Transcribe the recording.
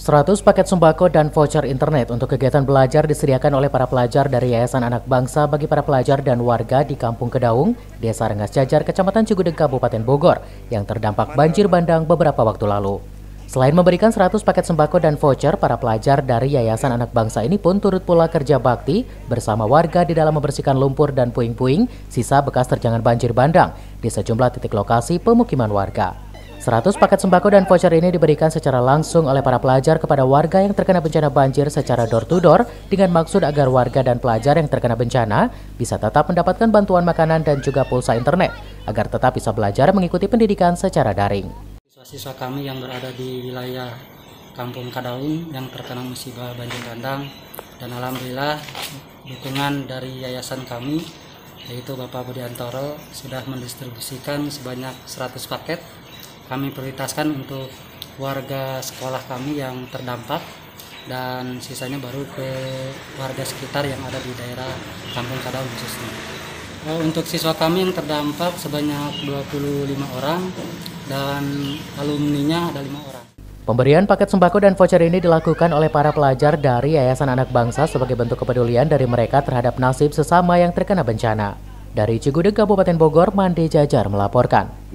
100 paket sembako dan voucher internet untuk kegiatan belajar disediakan oleh para pelajar dari Yayasan Anak Bangsa bagi para pelajar dan warga di Kampung Kedaung, Desa Rengas Jajar, Kecamatan Cigudeg, Kabupaten Bogor, yang terdampak banjir bandang beberapa waktu lalu. Selain memberikan 100 paket sembako dan voucher, para pelajar dari Yayasan Anak Bangsa ini pun turut pula kerja bakti bersama warga di dalam membersihkan lumpur dan puing-puing sisa bekas terjangan banjir bandang di sejumlah titik lokasi pemukiman warga. 100 paket sembako dan voucher ini diberikan secara langsung oleh para pelajar kepada warga yang terkena bencana banjir secara door-to-door dengan maksud agar warga dan pelajar yang terkena bencana bisa tetap mendapatkan bantuan makanan dan juga pulsa internet agar tetap bisa belajar mengikuti pendidikan secara daring. Siswa-siswa kami yang berada di wilayah Kampung Kedaung yang terkena musibah banjir bandang, dan alhamdulillah dukungan dari yayasan kami yaitu Bapak Budiantoro sudah mendistribusikan sebanyak 100 paket. Kami prioritaskan untuk warga sekolah kami yang terdampak dan sisanya baru ke warga sekitar yang ada di daerah Kampung Kedaung khususnya. Untuk siswa kami yang terdampak sebanyak 25 orang dan alumninya ada 5 orang. Pemberian paket sembako dan voucher ini dilakukan oleh para pelajar dari Yayasan Anak Bangsa sebagai bentuk kepedulian dari mereka terhadap nasib sesama yang terkena bencana. Dari Cigudeg, Kabupaten Bogor, Mande Jajar melaporkan.